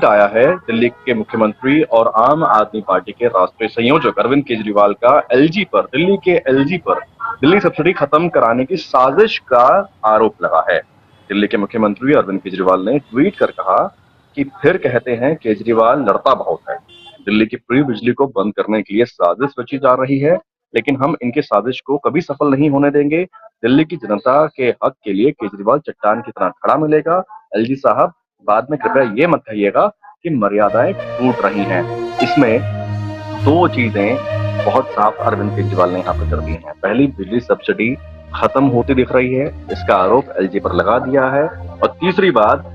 आया है दिल्ली के मुख्यमंत्री और आम आदमी पार्टी के राष्ट्रीय संयोजक अरविंद केजरीवाल का दिल्ली पर दिल्ली सब्सिडी खत्म कराने की साजिश का आरोप लगा है। दिल्ली के मुख्यमंत्री अरविंद केजरीवाल ने ट्वीट कर कहा कि फिर कहते हैं केजरीवाल लड़ता बहुत है। दिल्ली की फ्री बिजली को बंद करने के लिए साजिश रची जा रही है, लेकिन हम इनके साजिश को कभी सफल नहीं होने देंगे। दिल्ली की जनता के हक के लिए केजरीवाल चट्टान की तरह खड़ा मिलेगा। एलजी साहब, बाद में कृपया ये मत कहिएगा कि मर्यादाएं टूट रही हैं। इसमें दो चीजें बहुत साफ अरविंद केजरीवाल ने यहाँ पर कर दी हैं। पहली, बिजली सब्सिडी खत्म होती दिख रही है, इसका आरोप एलजी पर लगा दिया है। और तीसरी बात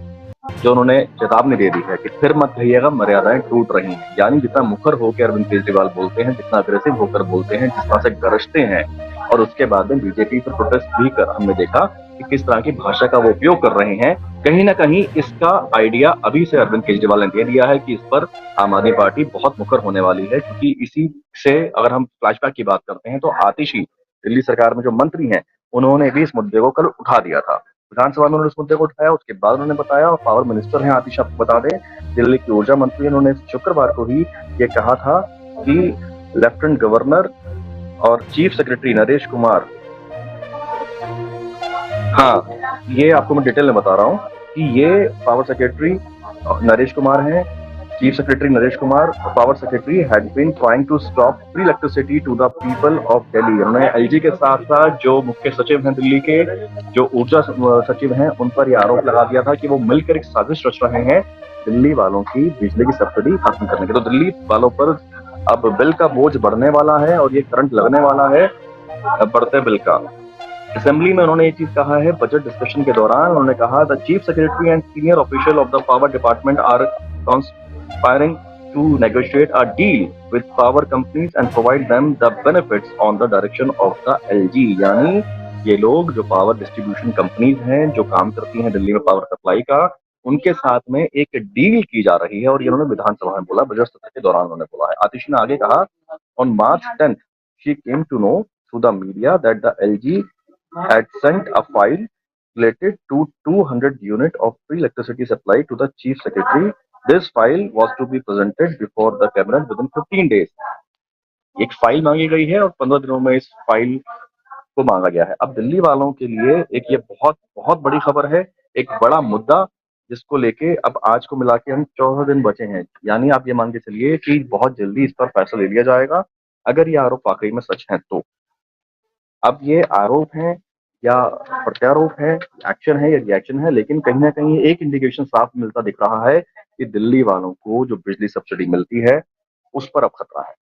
जो उन्होंने चेतावनी दे दी है कि फिर मत कहिएगा मर्यादाएं टूट रही हैं। यानी जितना मुखर होकर अरविंद केजरीवाल बोलते हैं, जितना अग्रेसिव होकर बोलते हैं, जिस तरह से गरजते हैं, और उसके बाद में बीजेपी पर प्रोटेस्ट भी कर हमने देखा कि किस तरह की भाषा का वो उपयोग कर रहे हैं। कहीं ना कहीं इसका आइडिया अभी से अरविंद केजरीवाल ने दे दिया है कि इस पर आम आदमी पार्टी बहुत मुखर होने वाली है, क्योंकि इसी से अगर हम फ्लैशबैक की बात करते हैं तो आतिशी दिल्ली सरकार में जो मंत्री हैं, उन्होंने भी इस मुद्दे को कल उठा दिया था। विधानसभा में उन्होंने इस मुद्दे को उठाया, उसके बाद उन्होंने बताया, और पावर मिनिस्टर हैं आतिश, आपको बता दें, दिल्ली की ऊर्जा मंत्री, उन्होंने शुक्रवार को ही ये कहा था कि लेफ्टिनेंट गवर्नर और चीफ सेक्रेटरी नरेश कुमार, हाँ, ये आपको मैं डिटेल में बता रहा हूँ कि ये पावर सेक्रेटरी नरेश कुमार हैं, chief secretary Naresh Kumar, power secretary had been trying to stop free electricity to the people of Delhi. उन्होंने एलजी के साथ साथ जो मुख्य सचिव हैं दिल्ली के, जो ऊर्जा सचिव हैं, उन पर यह आरोप लगा दिया था कि वो मिलकर एक साजिश रच रहे हैं दिल्ली वालों की बिजली की सब्सिडी खत्म करने की। तो दिल्ली वालों पर अब बिल का बोझ बढ़ने वाला है और ये करंट लगने वाला है बढ़ते बिल का। असेंबली में उन्होंने ये चीज कहा है बजट डिस्कशन के दौरान। उन्होंने कहा the chief secretary and senior official of the power department are conspiring to negotiate a deal with power companies and provide them the benefits on the direction of the LG। यानी ये लोग जो power distribution companies हैं जो काम करती हैं दिल्ली में पावर सप्लाई का, उनके साथ में एक डील की जा रही है। और ये उन्होंने विधानसभा में बोला, बजट सत्र के दौरान उन्होंने बोला है। आतिश ने आगे कहा, on March 10th she came to know through the media that the LG had sent a file related to 200 unit of free electricity supply to the chief secretary. This file was to be presented before the cabinet within 15 days। एक file मांगी गई है और 15 दिनों में इस file को मांगा गया है। अब दिल्ली वालों के लिए एक ये बहुत बहुत बड़ी खबर है, एक बड़ा मुद्दा, जिसको लेके अब आज को मिला के हम 14 दिन बचे हैं। यानी आप ये मान के चलिए कि बहुत जल्दी इस पर फैसला ले लिया जाएगा, अगर ये आरोप वाकई में सच है तो। अब ये आरोप है या प्रत्यारोप है, एक्शन है या रिएक्शन है, लेकिन कहीं ना कहीं एक इंडिकेशन साफ मिलता दिख रहा है कि दिल्ली वालों को जो बिजली सब्सिडी मिलती है उस पर अब खतरा है।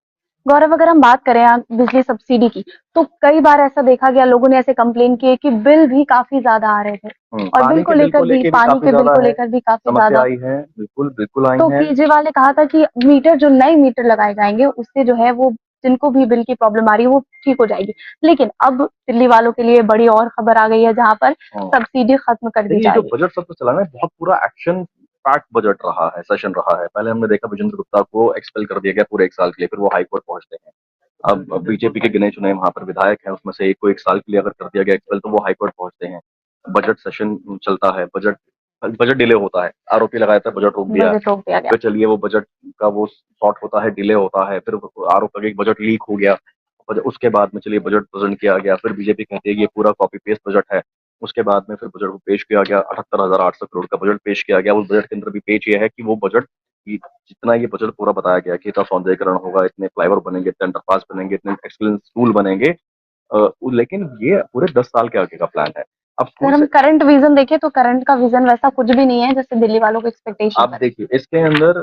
गौरव, अगर हम बात करें बिजली सब्सिडी की, तो कई बार ऐसा देखा गया, लोगों ने ऐसे कंप्लेन किए कि बिल भी काफी ज्यादा आ रहे थे, और बिल को लेकर भी, पानी के बिल को लेकर भी काफी ज्यादा आई है। बिल्कुल बिल्कुल आई तो है। केजरीवाल ने कहा था कि मीटर, जो नए मीटर लगाए जाएंगे, उससे जो है वो जिनको भी बिल की प्रॉब्लम आ रही है वो ठीक हो जाएगी। लेकिन अब दिल्ली वालों के लिए बड़ी और खबर आ गई है, जहां पर सब्सिडी खत्म कर दी जो जाएगी। बजट सत्र चला ना, बहुत पूरा एक्शन पैक्ड बजट रहा है, सेशन रहा है। पहले हमने देखा विजेंद्र गुप्ता को एक्सपेल कर दिया गया पूरे 1 साल के लिए, फिर वो हाईकोर्ट पहुंचते हैं। अब बीजेपी के गिने चुने वहां पर विधायक हैं, उसमें से एक को 1 साल के लिए अगर कर दिया गया एक्सपेल तो वो हाईकोर्ट पहुंचते हैं। बजट सेशन चलता है, बजट बजट डिले होता है, आरोपी लगाया था बजट रोक दिया, तो चलिए वो बजट का वो सॉर्ट होता है, डिले होता है, फिर आरोप लगे बजट लीक हो गया, उसके बाद में चलिए बजट प्रेजेंट किया गया, फिर बीजेपी कहती है कि ये पूरा कॉपी पेस्ट बजट है। उसके बाद में फिर बजट को पेश किया गया, 78,800 करोड़ का बजट पेश किया गया। उस बजट के अंदर भी पेश ये है कि वो बजट जितना ये बजट पूरा बताया गया कि इतना सौंदर्यीकरण होगा, इतने फ्लाईओवर बनेंगे, इतने अंडरपास बनेंगे, इतने एक्सीलेंस स्कूल बनेंगे, लेकिन ये पूरे 10 साल के आगे का प्लान है। अब अगर हम करंट विजन देखें तो करंट का विजन वैसा कुछ भी नहीं है जैसे दिल्ली वालों को एक्सपेक्टेशन। आप देखिए इसके अंदर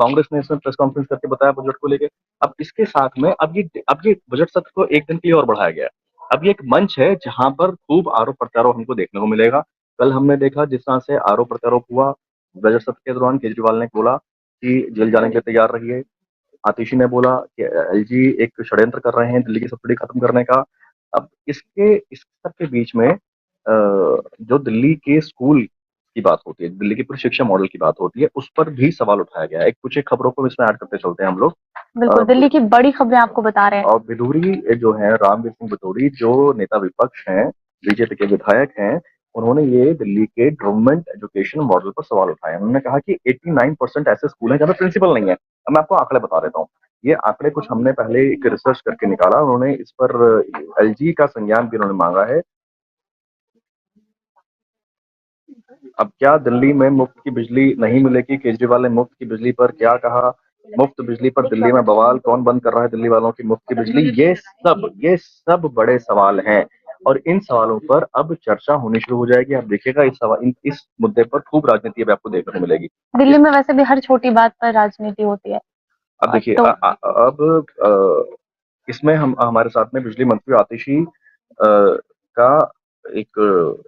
कांग्रेस ने इसमें प्रेस कॉन्फ्रेंस करके बताया बजट को लेके। अब इसके साथ में अब ये बजट सत्र को एक दिन के लिए और बढ़ाया गया। अब ये एक मंच है जहां पर खूब आरोप प्रत्यारोप हमको देखने को मिलेगा। कल हमने देखा जिस तरह से आरोप प्रत्यारोप हुआ बजट सत्र के दौरान, केजरीवाल ने बोला कि जेल जाने के लिए तैयार रहिए। आतिशी ने बोला कि एलजी एक षड्यंत्र कर रहे हैं दिल्ली की सब्सिडी खत्म करने का। अब इस सब के बीच में जो दिल्ली के स्कूल की बात होती है, दिल्ली की पूरी शिक्षा मॉडल की बात होती है, उस पर भी सवाल उठाया गया है। कुछ एक खबरों को इसमें ऐड करते चलते हैं हम लोग। बिल्कुल, दिल्ली की बड़ी खबरें आपको बता रहे हैं। और बिधूरी जो है, रामवीर सिंह बिधूरी, जो नेता विपक्ष हैं, बीजेपी के विधायक हैं, उन्होंने ये दिल्ली के गवर्नमेंट एजुकेशन मॉडल पर सवाल उठाए। उन्होंने कहा कि 89% ऐसे स्कूल हैं जहाँ पे प्रिंसिपल नहीं है। अब मैं आपको आंकड़े बता देता हूँ। ये आंकड़े कुछ हमने पहले एक रिसर्च करके निकाला। उन्होंने इस पर एलजी का संज्ञान भी उन्होंने मांगा है। अब क्या दिल्ली में मुफ्त की बिजली नहीं मिलेगी? केजरीवाल ने मुफ्त की बिजली पर क्या कहा? मुफ्त बिजली पर दिल्ली में बवाल, कौन बंद कर रहा है दिल्ली वालों की मुफ्त की बिजली? ये सब बड़े सवाल हैं और इन सवालों पर अब चर्चा होनी शुरू हो जाएगी। आप देखिएगा इस मुद्दे पर खूब राजनीति अब आपको देखने को मिलेगी। दिल्ली में वैसे भी हर छोटी बात पर राजनीति होती है। अब देखिए तो अब इसमें हम हमारे साथ में बिजली मंत्री आतिशी का एक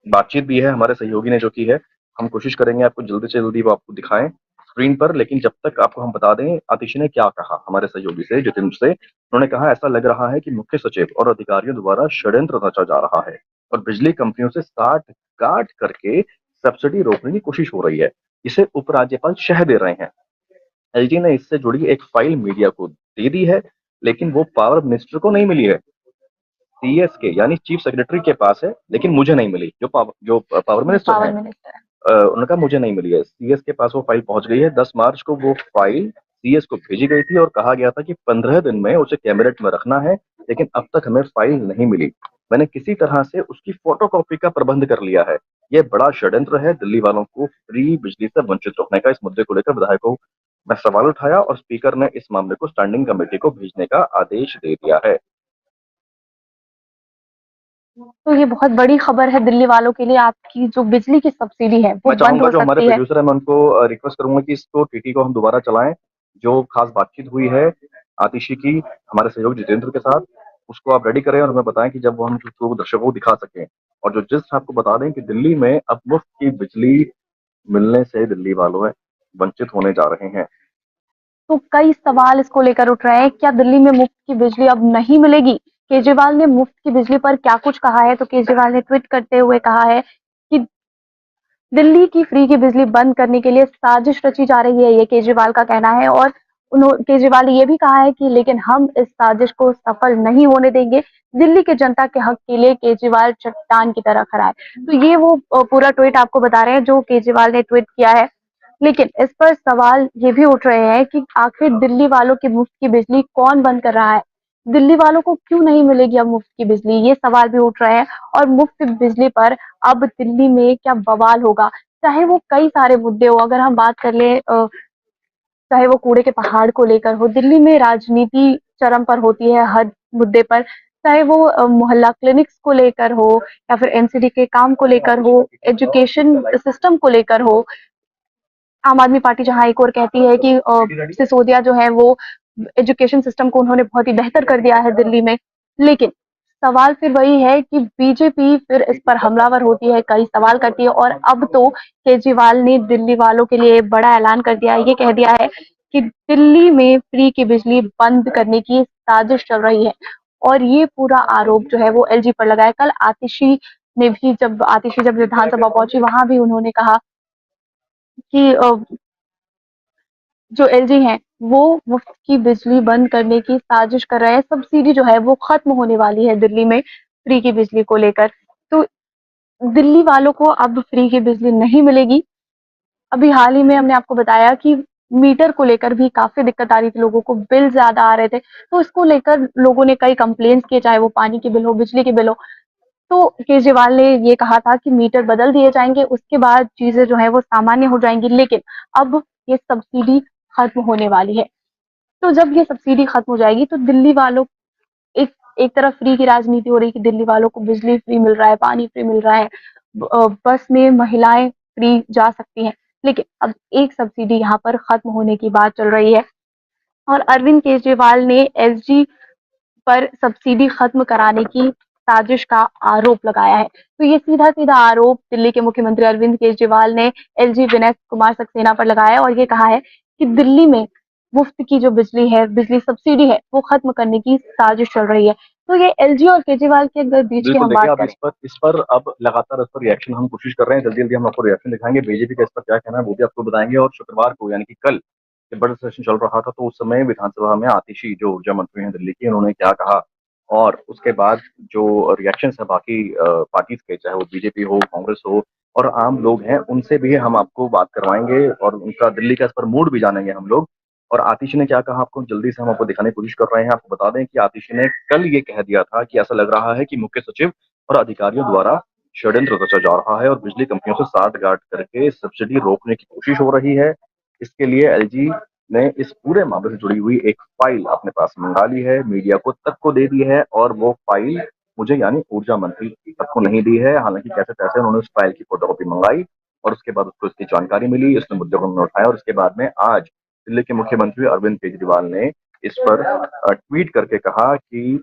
बातचीत भी है, हमारे सहयोगी ने जो की है। हम कोशिश करेंगे आपको जल्दी से जल्दी वो आपको दिखाएं स्क्रीन पर। लेकिन जब तक आपको हम बता दें आतिशी ने क्या कहा हमारे सहयोगी से, जितेंद्र से। उन्होंने कहा ऐसा लग रहा है कि मुख्य सचिव और अधिकारियों द्वारा षड्यंत्र रचा जा रहा है और बिजली कंपनियों से साठ गांठ करके सब्सिडी रोकने की कोशिश हो रही है। इसे उपराज्यपाल शह दे रहे हैं। एलजी ने इससे जुड़ी एक फाइल मीडिया को दे दी है, लेकिन वो पावर मिनिस्टर को नहीं मिली है। सीएस के यानी चीफ सेक्रेटरी के पास है, लेकिन मुझे नहीं मिली। जो पावर मिनिस्टर पावर हैं, मिनिस्टर उनका मुझे नहीं मिली है। सीएस के पास वो फाइल पहुंच गई है। 10 मार्च को वो फाइल सीएस को भेजी गई थी और कहा गया था कि 15 दिन में उसे कैबिनेट में रखना है, लेकिन अब तक हमें फाइल नहीं मिली। मैंने किसी तरह से उसकी फोटोकॉपी का प्रबंध कर लिया है। ये बड़ा षड्यंत्र है दिल्ली वालों को फ्री बिजली से वंचित रोकने का। इस मुद्दे को लेकर विधायकों में सवाल उठाया और स्पीकर ने इस मामले को स्टैंडिंग कमेटी को भेजने का आदेश दे दिया है। तो ये बहुत बड़ी खबर है दिल्ली वालों के लिए। आपकी जो बिजली की सब्सिडी है वो मैं बंद चाहूंगा हो जो हमारे सकती है। प्रोड्यूसर है, मैं उनको रिक्वेस्ट करूंगा कि इसको टीटी को हम दोबारा चलाएं। जो खास बातचीत हुई है आतिशी की हमारे सहयोगी जितेंद्र के साथ, उसको आप रेडी करें और हमें बताएं कि जब वो हम उसको दर्शकों को दिखा सकें। और जो जस्ट आपको बता दें कि दिल्ली में अब मुफ्त की बिजली मिलने से दिल्ली वालों वंचित होने जा रहे हैं। तो कई सवाल इसको लेकर उठ रहे हैं, क्या दिल्ली में मुफ्त की बिजली अब नहीं मिलेगी? केजरीवाल ने मुफ्त की बिजली पर क्या कुछ कहा है, तो केजरीवाल ने ट्वीट करते हुए कहा है कि दिल्ली की फ्री की बिजली बंद करने के लिए साजिश रची जा रही है, ये केजरीवाल का कहना है। और केजरीवाल ने यह भी कहा है कि लेकिन हम इस साजिश को सफल नहीं होने देंगे। दिल्ली के जनता के हक के लिए केजरीवाल चट्टान की तरह खड़ा है। तो ये वो पूरा ट्वीट आपको बता रहे हैं जो केजरीवाल ने ट्वीट किया है। लेकिन इस पर सवाल ये भी उठ रहे हैं कि आखिर दिल्ली वालों की मुफ्त की बिजली कौन बंद कर रहा है? दिल्ली वालों को क्यों नहीं मिलेगी अब मुफ्त की बिजली? ये सवाल भी उठ रहे हैं। और मुफ्त बिजली पर अब दिल्ली में क्या बवाल होगा? चाहे वो कई सारे मुद्दे हो, अगर हम बात कर ले चाहे वो कूड़े के पहाड़ को लेकर हो, दिल्ली में राजनीति चरम पर होती है हर मुद्दे पर। चाहे वो मोहल्ला क्लिनिक्स को लेकर हो या फिर एनसीडी के काम को लेकर हो, एजुकेशन सिस्टम को लेकर हो। आम आदमी पार्टी जहाँ एक और कहती है कि सिसोदिया जो है वो एजुकेशन सिस्टम को उन्होंने बहुत ही बेहतर कर दिया है दिल्ली में। लेकिन सवाल फिर वही है कि बीजेपी फिर इस पर हमलावर होती है, कई सवाल करती है। और अब तो केजरीवाल ने दिल्ली वालों के लिए बड़ा ऐलान कर दिया है, ये कह दिया है कि दिल्ली में फ्री की बिजली बंद करने की साजिश चल रही है। और ये पूरा आरोप जो है वो एलजी पर लगा है। कल आतिशी जब विधानसभा पहुंची, वहां भी उन्होंने कहा कि जो एलजी हैं वो मुफ्त की बिजली बंद करने की साजिश कर रहे हैं। सब्सिडी जो है वो खत्म होने वाली है दिल्ली में फ्री की बिजली को लेकर। तो दिल्ली वालों को अब फ्री की बिजली नहीं मिलेगी। अभी हाल ही में हमने आपको बताया कि मीटर को लेकर भी काफी दिक्कत आ रही थी, लोगों को बिल ज्यादा आ रहे थे। तो इसको लेकर लोगों ने कई कंप्लेंट्स किए, चाहे वो पानी की बिल हो, बिजली की बिल हो। तो केजरीवाल ने ये कहा था कि मीटर बदल दिए जाएंगे, उसके बाद चीजें जो है वो सामान्य हो जाएंगी। लेकिन अब ये सब्सिडी खत्म होने वाली है। तो जब ये सब्सिडी खत्म हो जाएगी तो दिल्ली वालों एक एक तरफ फ्री की राजनीति हो रही है कि दिल्ली वालों को बिजली फ्री मिल रहा है, पानी फ्री मिल रहा है, बस में महिलाएं फ्री जा सकती हैं। लेकिन अब एक सब्सिडी यहाँ पर खत्म होने की बात चल रही है। और अरविंद केजरीवाल ने एसजी पर सब्सिडी खत्म कराने की साजिश का आरोप लगाया है। तो ये सीधा सीधा आरोप दिल्ली के मुख्यमंत्री अरविंद केजरीवाल ने एलजी विनय कुमार सक्सेना पर लगाया है और ये कहा है कि दिल्ली में मुफ्त की जो बिजली है, बिजली सब्सिडी है, वो खत्म करने की साजिश चल रही है। तो ये एलजी और केजरीवाल के अगर बीच की बिल्कुल, हम देखिए बात अब करें, इस पर अब लगातार इस पर रिएक्शन हम कोशिश कर रहे हैं। जल्दी जल्दी हम आपको रिएक्शन दिखाएंगे। बीजेपी का इस पर क्या कहना है वो भी आपको बताएंगे। और शुक्रवार को यानी कि कल जब बजट सेशन चल रहा था तो उस समय विधानसभा में आतिशी जो ऊर्जा मंत्री हैं दिल्ली की, उन्होंने क्या कहा और उसके बाद जो रिएक्शंस है बाकी पार्टीज के, चाहे वो बीजेपी हो, कांग्रेस हो और आम लोग हैं, उनसे भी हम आपको बात करवाएंगे और उनका दिल्ली का इस पर मूड भी जानेंगे हम लोग। और आतिशी ने क्या कहा आपको जल्दी से हम आपको दिखाने की कोशिश कर रहे हैं। आपको बता दें कि आतिशी ने कल ये कह दिया था कि ऐसा लग रहा है कि मुख्य सचिव और अधिकारियों द्वारा षड्यंत्र रचा जा रहा है और बिजली कंपनियों से साठगांठ करके सब्सिडी रोकने की कोशिश हो रही है। इसके लिए एलजी ने इस पूरे मामले से जुड़ी हुई एक फाइल अपने पास मंगा ली है, मीडिया को तक को दे दी है और वो फाइल मुझे यानी ऊर्जा मंत्री तक को नहीं दी है। हालांकि कैसे तैसे उन्होंने उस फाइल की फोटोकॉपी मंगाई और उसके बाद उसको इसकी जानकारी मिली, इसने मुद्दे को उन्होंने उठाया और उसके बाद में आज दिल्ली के मुख्यमंत्री अरविंद केजरीवाल ने इस पर ट्वीट करके कहा कि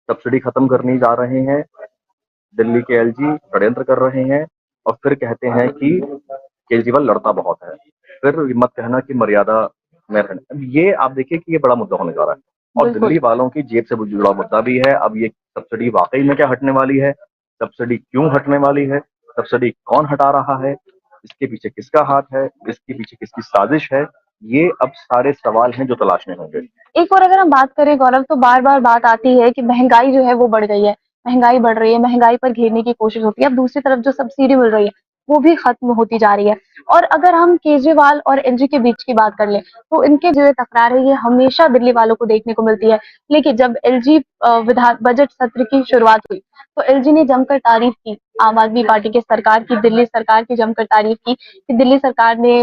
सब्सिडी खत्म करने जा रहे हैं, दिल्ली के एलजी षड्यंत्र कर रहे हैं और फिर कहते हैं कि केजरीवाल लड़ता बहुत है। फिर मत कहना कि मर्यादा में रहना। ये आप देखिए कि ये बड़ा मुद्दा होने जा रहा है और बिल्कुल। दिल्ली वालों की जेब से जुड़ा मुद्दा भी है। अब ये सब्सिडी वाकई में क्या हटने वाली है, सब्सिडी क्यों हटने वाली है, सब्सिडी कौन हटा रहा है, इसके पीछे किसका हाथ है, इसके पीछे किसकी साजिश है, ये अब सारे सवाल हैं जो तलाशने होंगे। एक और अगर हम बात करें गौरव, तो बार बार बात आती है कि महंगाई जो है वो बढ़ गई है, महंगाई बढ़ रही है, महंगाई पर घेरने की कोशिश होती है। अब दूसरी तरफ जो सब्सिडी मिल रही है वो भी खत्म होती जा रही है। और अगर हम केजरीवाल और एलजी के बीच की बात कर लें, तो इनके जो ये तकरार है ये हमेशा दिल्ली वालों को देखने को मिलती है। लेकिन जब एलजी विधान बजट सत्र की शुरुआत हुई तो एलजी ने जमकर तारीफ की, आम आदमी पार्टी के सरकार की, दिल्ली सरकार की जमकर तारीफ की कि दिल्ली सरकार ने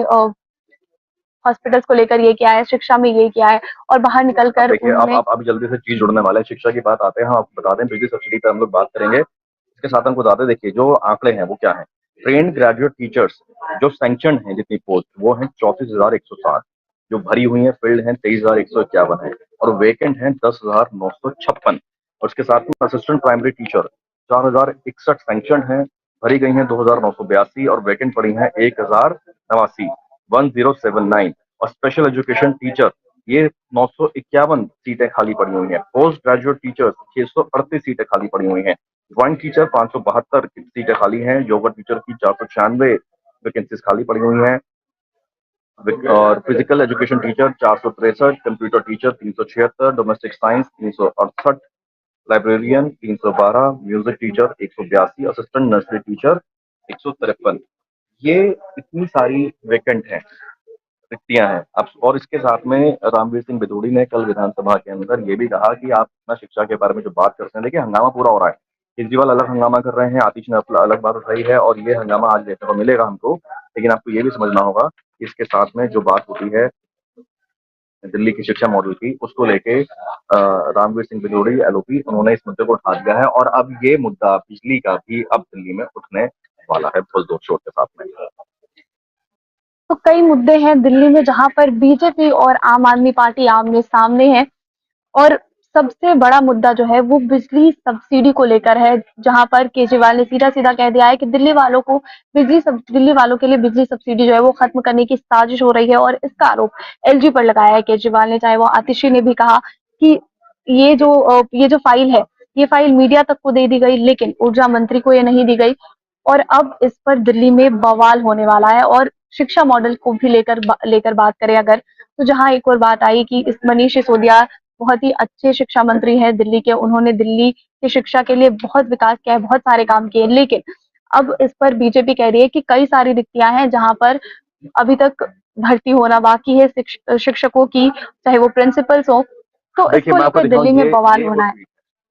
हॉस्पिटल्स को लेकर ये किया है, शिक्षा में ये किया है। और बाहर निकलकर देखिए उन्होंने अब जल्दी से चीज जुड़ने वाला है, शिक्षा की बात आते हैं। हम आपको बता दें बिजली सब्सिडी पे हम लोग बात करेंगे, इसके साथ हमको बता दें देखिए जो आंकड़े हैं वो क्या है। ट्रेन ग्रेजुएट टीचर्स जो सैंक्शन है जितनी पोस्ट वो है 34,160, जो भरी हुई है फील्ड है 23,151 है और वेकेंट है 10,956। और उसके साथ में असिस्टेंट प्राइमरी टीचर 4,061 सैंक्शन है, भरी गई है 2,982 और वेकेंट पड़ी है 1,089 1079। और स्पेशल एजुकेशन टीचर ये 951 सीटें खाली पड़ी हुई हैं। पोस्ट ग्रेजुएट टीचर्स 638 सीटें खाली पड़ी हुई हैं। ज्वाइंट टीचर 572 सीटें खाली हैं। योगा टीचर की 496 वैकेंसीज खाली पड़ी हुई हैं। और physical education teacher 463, computer teacher 376, domestic science 368, librarian 312, music teacher 182, assistant nursery teacher 153। ये इतनी सारी वैकेंट हैं, रिक्तियां हैं। अब और इसके साथ में रामवीर सिंह बिधूड़ी ने कल विधानसभा के अंदर ये भी कहा कि आप अपना शिक्षा के बारे में जो बात करते हैं, देखिए हंगामा पूरा हो रहा है। केजरीवाल अलग हंगामा कर रहे हैं, आतिश ने अलग बात उठाई है और ये हंगामा आज देखने को मिलेगा हमको। लेकिन आपको ये भी समझना होगा कि इसके साथ में जो बात होती है दिल्ली की शिक्षा मॉडल की, उसको लेके रामवीर सिंह बिधूड़ी एलओपी उन्होंने इस मुद्दे को उठा दिया है और अब ये मुद्दा बिजली का भी अब दिल्ली में उठने वाला है फुल जोर शोर के साथ में। तो कई मुद्दे हैं दिल्ली में जहां पर बीजेपी और आम आदमी पार्टी आमने सामने है। और सबसे बड़ा मुद्दा जो है वो बिजली सब्सिडी को लेकर है, जहां पर केजरीवाल ने सीधा सीधा कह दिया है कि दिल्ली वालों के लिए बिजली सब्सिडी जो है वो खत्म करने की साजिश हो रही है। और इसका आरोप एलजी पर लगाया है केजरीवाल ने। चाहे वो आतिशी ने भी कहा कि ये जो फाइल है, ये फाइल मीडिया तक को दे दी गई लेकिन ऊर्जा मंत्री को ये नहीं दी गई। और अब इस पर दिल्ली में बवाल होने वाला है। और शिक्षा मॉडल को भी लेकर बात करें अगर, तो जहां एक और बात आई कि इस मनीष सिसोदिया बहुत ही अच्छे शिक्षा मंत्री हैं दिल्ली के, उन्होंने दिल्ली की शिक्षा के लिए बहुत विकास किया है, बहुत सारे काम किए। लेकिन अब इस पर बीजेपी कह रही है कि कई सारी रिक्तियां हैं जहां पर अभी तक भर्ती होना बाकी है शिक्षकों की, चाहे वो प्रिंसिपल्स हो। तो देखिए इसको मैं आपको लेकर दिखाऊं, दिल्ली में बवाल होना है।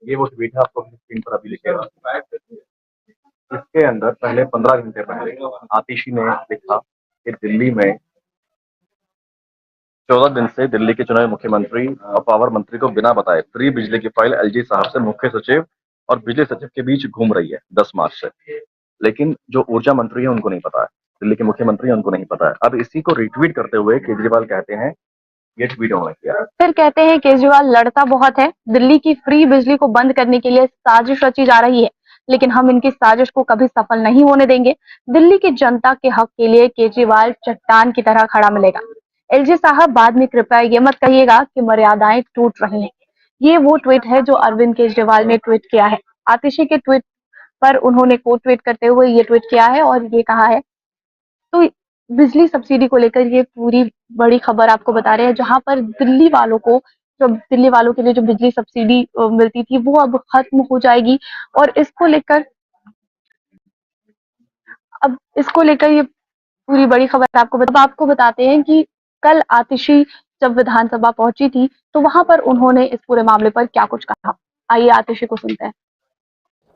ये वो ट्वीट है, आपको स्क्रीन पर अभी लिखेगा। इसके अंदर पहले 15 घंटे पहले आतिशी ने लिखा कि दिल्ली में 14 दिन से दिल्ली के चुने मुख्यमंत्री और पावर मंत्री को बिना बताए फ्री बिजली की फाइल एलजी साहब से मुख्य सचिव और बिजली सचिव के बीच घूम रही है 10 मार्च से। लेकिन जो ऊर्जा मंत्री है उनको नहीं पता है, दिल्ली के मुख्यमंत्री है उनको नहीं पता है। अब इसी को रिट्वीट करते हुए केजरीवाल कहते हैं ये ट्वीट उन्होंने किया। फिर कहते हैं केजरीवाल लड़ता बहुत है, दिल्ली की फ्री बिजली को बंद करने के लिए साजिश रची जा रही है, लेकिन हम इनकी साजिश को कभी सफल नहीं होने देंगे। दिल्ली की जनता के हक के लिए केजरीवाल चट्टान की तरह खड़ा मिलेगा। एलजी साहब बाद में कृपया ये मत कहिएगा कि मर्यादाएं टूट रही हैं। ये वो ट्वीट है जो अरविंद केजरीवाल ने ट्वीट किया है। आतिशी के ट्वीट पर उन्होंने कोट ट्वीट करते हुए ये ट्वीट किया है और ये कहा है। तो बिजली सब्सिडी को लेकर ये पूरी बड़ी खबर आपको बता रहे हैं, जहां पर दिल्ली वालों को जो दिल्ली वालों के लिए जो बिजली सब्सिडी मिलती थी वो अब खत्म हो जाएगी। और इसको लेकर ये पूरी बड़ी खबर आपको बताते हैं कि कल आतिशी जब विधानसभा पहुंची थी तो वहां पर उन्होंने इस पूरे मामले पर क्या कुछ कहा। आइए आतिशी को सुनते हैं।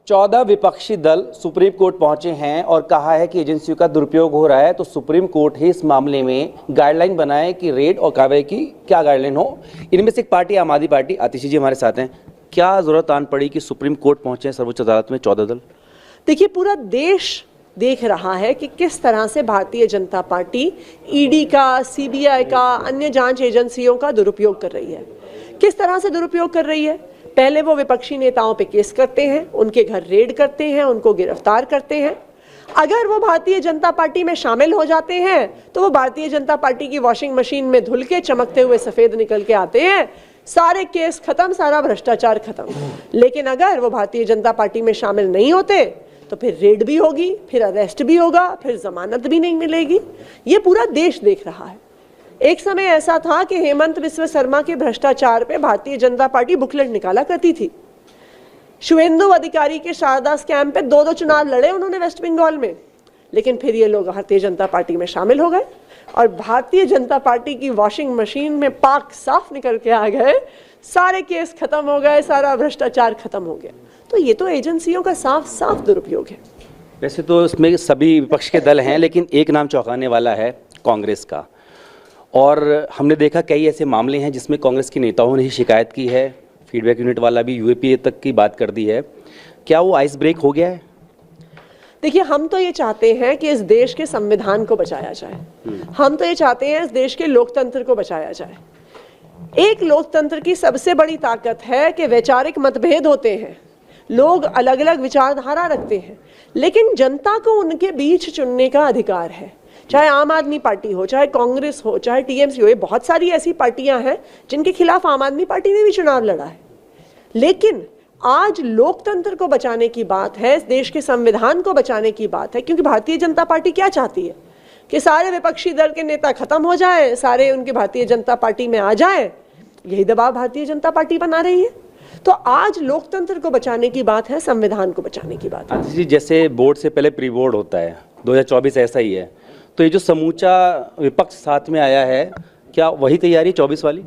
14 विपक्षी दल सुप्रीम कोर्ट पहुंचे हैं और कहा है कि एजेंसियों का दुरुपयोग हो रहा है, तो सुप्रीम कोर्ट ही इस मामले में गाइडलाइन बनाए कि रेड और कार्रवाई की क्या गाइडलाइन हो। इनमें से एक पार्टी आम आदमी पार्टी, आतिशी जी हमारे साथ हैं। क्या जरूरत आन पड़ी कि सुप्रीम कोर्ट पहुंचे हैं सर्वोच्च अदालत में 14 दल? देखिए, पूरा देश देख रहा है कि किस तरह से भारतीय जनता पार्टी ईडी का, सीबीआई का, अन्य जांच एजेंसियों का दुरुपयोग कर रही है। किस तरह से दुरुपयोग कर रही है? पहले वो विपक्षी नेताओं पे केस करते हैं, उनके घर रेड करते हैं, उनको गिरफ्तार करते हैं। अगर वो भारतीय जनता पार्टी में शामिल हो जाते हैं तो वो भारतीय जनता पार्टी की वॉशिंग मशीन में धुल के चमकते हुए सफेद निकल के आते हैं, सारे केस खत्म, सारा भ्रष्टाचार खत्म। लेकिन अगर वो भारतीय जनता पार्टी में शामिल नहीं होते तो फिर रेड भी होगी, फिर अरेस्ट भी होगा, फिर जमानत भी नहीं मिलेगी। ये पूरा देश देख रहा है। एक समय ऐसा था कि हेमंत बिस्वा शर्मा के भ्रष्टाचार पे भारतीय जनता पार्टी बुकलेट निकाला करती थी। शुवेंदु अधिकारी के शारदा स्कैम पे 2 चुनाव लड़े उन्होंने वेस्ट बंगाल में, लेकिन फिर ये लोग भारतीय जनता पार्टी में शामिल हो गए और भारतीय जनता पार्टी की वॉशिंग मशीन में पाक साफ निकल के आ गए, सारे केस खत्म हो गए, सारा भ्रष्टाचार खत्म हो गया। तो ये तो एजेंसियों का साफ साफ दुरुपयोग है। वैसे तो इसमें सभी विपक्ष के दल हैं, लेकिन एक नाम चौंकाने वाला है कांग्रेस का। और हमने देखा कई ऐसे मामले हैं जिसमें कांग्रेस के नेताओं ने ही शिकायत की है, फीडबैक यूनिट वाला भी यूएपीए तक की बात कर दी है। क्या वो आइस ब्रेक हो गया है? देखिए, हम तो ये चाहते हैं कि इस देश के संविधान को बचाया जाए। हम तो ये चाहते हैं इस देश के लोकतंत्र को बचाया जाए। एक लोकतंत्र की सबसे बड़ी ताकत है कि वैचारिक मतभेद होते हैं, लोग अलग अलग विचारधारा रखते हैं, लेकिन जनता को उनके बीच चुनने का अधिकार है। चाहे आम आदमी पार्टी हो, चाहे कांग्रेस हो, चाहे टीएमसी हो, ये बहुत सारी ऐसी पार्टियां हैं जिनके खिलाफ आम आदमी पार्टी ने भी चुनाव लड़ा है। लेकिन आज लोकतंत्र को बचाने की बात है, इस देश के संविधान को बचाने की बात है, क्योंकि भारतीय जनता पार्टी क्या चाहती है कि सारे विपक्षी दल के नेता खत्म हो जाए, सारे उनके भारतीय जनता पार्टी में आ जाए। यही दबाव भारतीय जनता पार्टी बना रही है। तो आज लोकतंत्र को बचाने की बात है, संविधान को बचाने की बात है। जी, जैसे बोर्ड से पहले प्री बोर्ड होता है, 2024 ऐसा ही है, तो ये जो समूचा विपक्ष साथ में आया है, क्या वही तैयारी 24 वाली?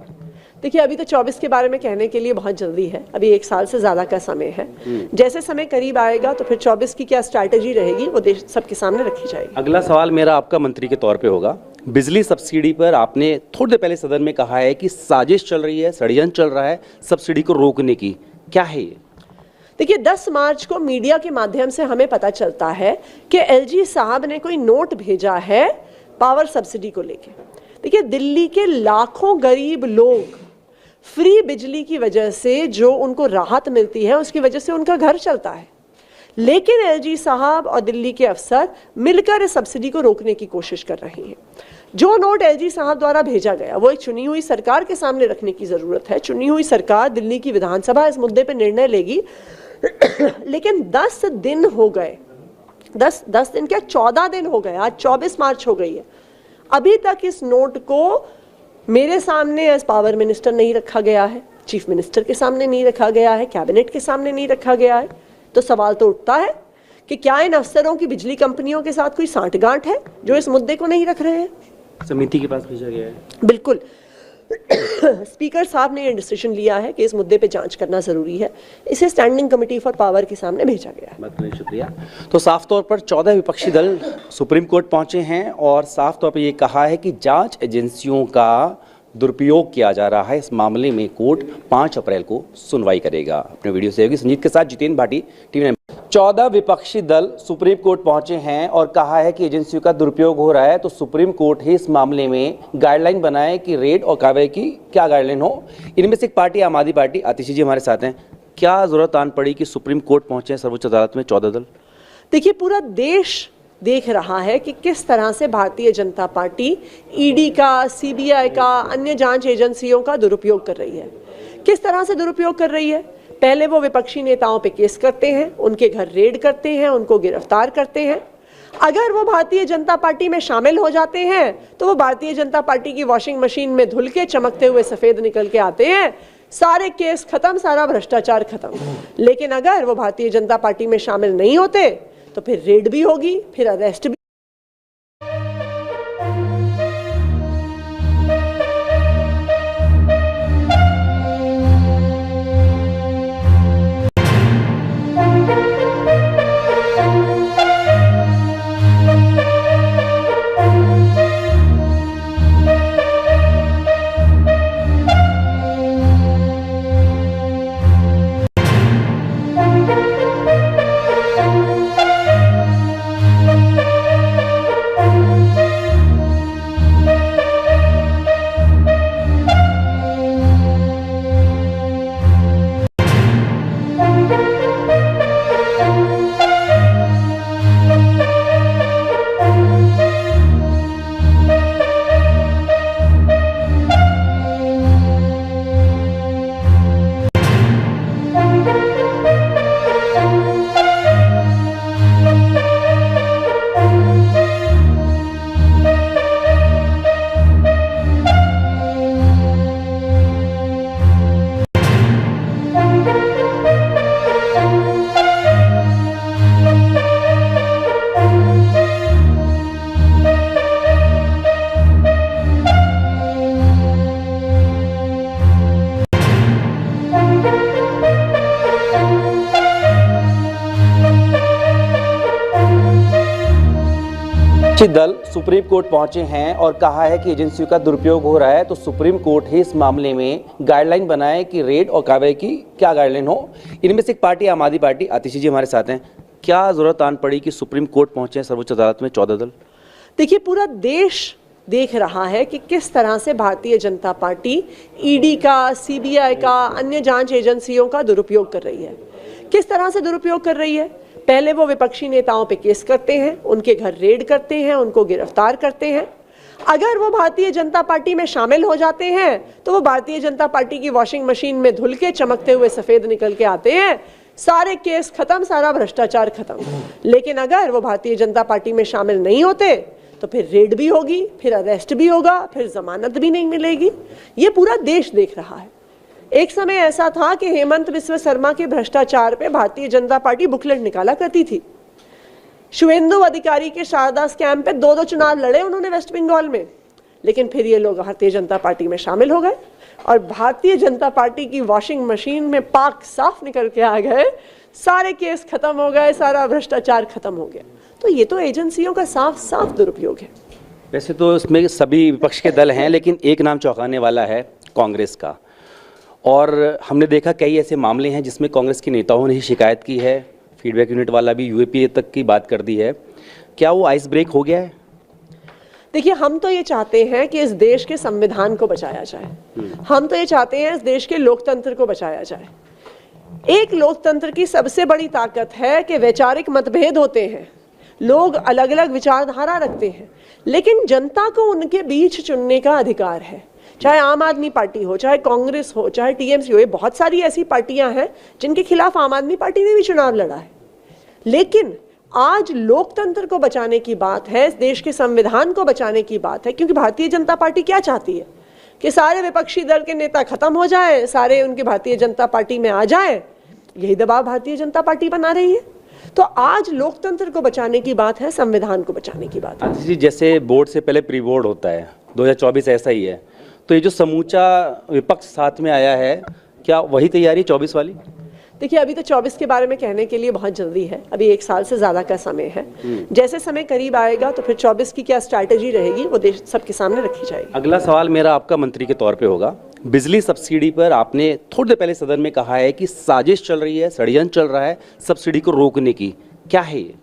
देखिए, अभी तो 24 के बारे में कहने के लिए बहुत जल्दी है, अभी 1 साल से ज्यादा का समय है। जैसे समय करीब आएगा तो फिर 24 की क्या स्ट्रैटेजी रहेगी वो देश सबके सामने रखी जाएगी। अगला सवाल मेरा आपका मंत्री के तौर पे होगा। बिजली सब्सिडी पर आपने थोड़ी देर पहले सदन में कहा है कि साजिश चल रही है, षड्यंत्र चल रहा है सब्सिडी को रोकने की, क्या है ये? देखिए, 10 मार्च को मीडिया के माध्यम से हमें पता चलता है कि एलजी साहब ने कोई नोट भेजा है पावर सब्सिडी को लेके। देखिए, दिल्ली के लाखों गरीब लोग फ्री बिजली की वजह से जो उनको राहत मिलती है उसकी वजह से उनका घर चलता है, लेकिन एलजी साहब और दिल्ली के अफसर मिलकर इस सब्सिडी को रोकने की कोशिश कर रहे हैं। जो नोट एलजी साहब द्वारा भेजा गया वो एक चुनी हुई सरकार के सामने रखने की जरूरत है। चुनी हुई सरकार, दिल्ली की विधानसभा इस मुद्दे पर निर्णय लेगी। लेकिन 10 दिन हो गए, 10 दिन क्या 14 दिन हो गए, आज 24 मार्च हो गई है, अभी तक इस नोट को मेरे सामने एज पावर मिनिस्टर नहीं रखा गया है, चीफ मिनिस्टर के सामने नहीं रखा गया है, कैबिनेट के सामने नहीं रखा गया है। तो सवाल तो उठता है कि क्या इन अफसरों की बिजली कंपनियों के साथ कोई सांठगांठ है जो इस मुद्दे को नहीं रख रहे हैं? समिति के पास भेजा गया है। बिल्कुल। स्पीकर साहब ने यह डिसीजन लिया है कि इस मुद्दे पे जांच करना जरूरी है, इसे स्टैंडिंग कमेटी फॉर पावर के सामने भेजा गया है। बहुत शुक्रिया। तो साफ तौर पर 14 विपक्षी दल सुप्रीम कोर्ट पहुंचे हैं और साफ तौर पर ये कहा है कि जांच एजेंसियों का दुरुपयोग किया जा रहा है। इस मामले में कोर्ट 5 अप्रैल को सुनवाई करेगा। अपने वीडियो सहयोगी संजीत के साथ जितेंद्र भाटी, टीवी 9। 14 विपक्षी दल सुप्रीम कोर्ट पहुंचे हैं और कहा है कि एजेंसियों का दुरुपयोग हो रहा है, तो सुप्रीम कोर्ट ही इस मामले में गाइडलाइन बनाए कि रेड और कार्रवाई की क्या गाइडलाइन हो। इनमें से एक पार्टी आम आदमी पार्टी, आतिशी जी हमारे साथ हैं। क्या जरूरत आन पड़ी कि सुप्रीम कोर्ट पहुंचे हैं सर्वोच्च अदालत में 14 दल? देखिए, पूरा देश देख रहा है कि किस तरह से भारतीय जनता पार्टी ईडी का, सीबीआई का, अन्य जांच एजेंसियों का दुरुपयोग कर रही है। किस तरह से दुरुपयोग कर रही है? पहले वो विपक्षी नेताओं पे केस करते हैं, उनके घर रेड करते हैं, उनको गिरफ्तार करते हैं। अगर वो भारतीय जनता पार्टी में शामिल हो जाते हैं तो वो भारतीय जनता पार्टी की वॉशिंग मशीन में धुल के चमकते हुए सफेद निकल के आते हैं, सारे केस खत्म, सारा भ्रष्टाचार खत्म। लेकिन अगर वो भारतीय जनता पार्टी में शामिल नहीं होते तो फिर रेड भी होगी, फिर अरेस्ट भी। दल सुप्रीम कोर्ट पहुंचे हैं और कहा है कि एजेंसियों का दुरुपयोग हो रहा है, तो सुप्रीम कोर्ट ही इस मामले में गाइडलाइन बनाए कि रेड और कार्रवाई की क्या गाइडलाइन हो। इनमें से एक पार्टी आम आदमी पार्टी, आतिशी जी हमारे साथ हैं। क्या जरूरत आन पड़ी कि सुप्रीम कोर्ट पहुंचे सर्वोच्च अदालत में 14 दल? देखिए, पूरा देश देख रहा है कि किस तरह से भारतीय जनता पार्टी ईडी का, सीबीआई का, अन्य जांच एजेंसियों का दुरुपयोग कर रही है। किस तरह से दुरुपयोग कर रही है? पहले वो विपक्षी नेताओं पे केस करते हैं, उनके घर रेड करते हैं, उनको गिरफ्तार करते हैं। अगर वो भारतीय जनता पार्टी में शामिल हो जाते हैं तो वो भारतीय जनता पार्टी की वॉशिंग मशीन में धुल के चमकते हुए सफेद निकल के आते हैं, सारे केस खत्म, सारा भ्रष्टाचार खत्म। लेकिन अगर वो भारतीय जनता पार्टी में शामिल नहीं होते तो फिर रेड भी होगी, फिर अरेस्ट भी होगा, फिर जमानत भी नहीं मिलेगी। ये पूरा देश देख रहा है। एक समय ऐसा था कि हेमंत बिस्वा शर्मा के भ्रष्टाचार पे भारतीय जनता पार्टी बुकलेट निकाला करती थी। शुवेंदु अधिकारी के शारदा स्कैम पे 2 चुनाव लड़े उन्होंने वेस्ट बंगाल में, लेकिन फिर ये लोग भारतीय जनता पार्टी में शामिल हो गए और भारतीय जनता पार्टी की वॉशिंग मशीन में पाक साफ निकल के आ गए, सारे केस खत्म हो गए, सारा भ्रष्टाचार खत्म हो गया। तो ये तो एजेंसियों का साफ साफ दुरुपयोग है। वैसे तो इसमें सभी विपक्ष के दल हैं, लेकिन एक नाम चौंकाने वाला है कांग्रेस का। और हमने देखा कई ऐसे मामले हैं जिसमें कांग्रेस के नेताओं ने ही शिकायत की है, फीडबैक यूनिट वाला भी यूएपीए तक की बात कर दी है। क्या वो आइस ब्रेक हो गया है? देखिए, हम तो ये चाहते हैं कि इस देश के संविधान को बचाया जाए। हम तो ये चाहते हैं इस देश के लोकतंत्र को बचाया जाए। एक लोकतंत्र की सबसे बड़ी ताकत है कि वैचारिक मतभेद होते हैं, लोग अलग अलग विचारधारा रखते हैं, लेकिन जनता को उनके बीच चुनने का अधिकार है। चाहे आम आदमी पार्टी हो, चाहे कांग्रेस हो, चाहे टीएमसी हो, ये बहुत सारी ऐसी पार्टियां हैं जिनके खिलाफ आम आदमी पार्टी ने भी चुनाव लड़ा है। लेकिन आज लोकतंत्र को बचाने की बात है, इस देश के संविधान को बचाने की बात है, क्योंकि भारतीय जनता पार्टी क्या चाहती है कि सारे विपक्षी दल के नेता खत्म हो जाए, सारे उनके भारतीय जनता पार्टी में आ जाए। यही दबाव भारतीय जनता पार्टी बना रही है। तो आज लोकतंत्र को बचाने की बात है, संविधान को बचाने की बात है। जी, जैसे बोर्ड से पहले प्री बोर्ड होता है, 2024 ऐसा ही है, तो ये जो समूचा विपक्ष साथ में आया है, क्या वही तैयारी 24 वाली? देखिए, अभी तो 24 के बारे में कहने के लिए बहुत जल्दी है, अभी 1 साल से ज्यादा का समय है। जैसे समय करीब आएगा तो फिर 24 की क्या स्ट्रैटेजी रहेगी वो देश सबके सामने रखी जाएगी। अगला सवाल मेरा आपका मंत्री के तौर पे होगा। बिजली सब्सिडी पर आपने थोड़ी देर पहले सदन में कहा है कि साजिश चल रही है, षड्यंत्र चल रहा है सब्सिडी को रोकने की, क्या है ये?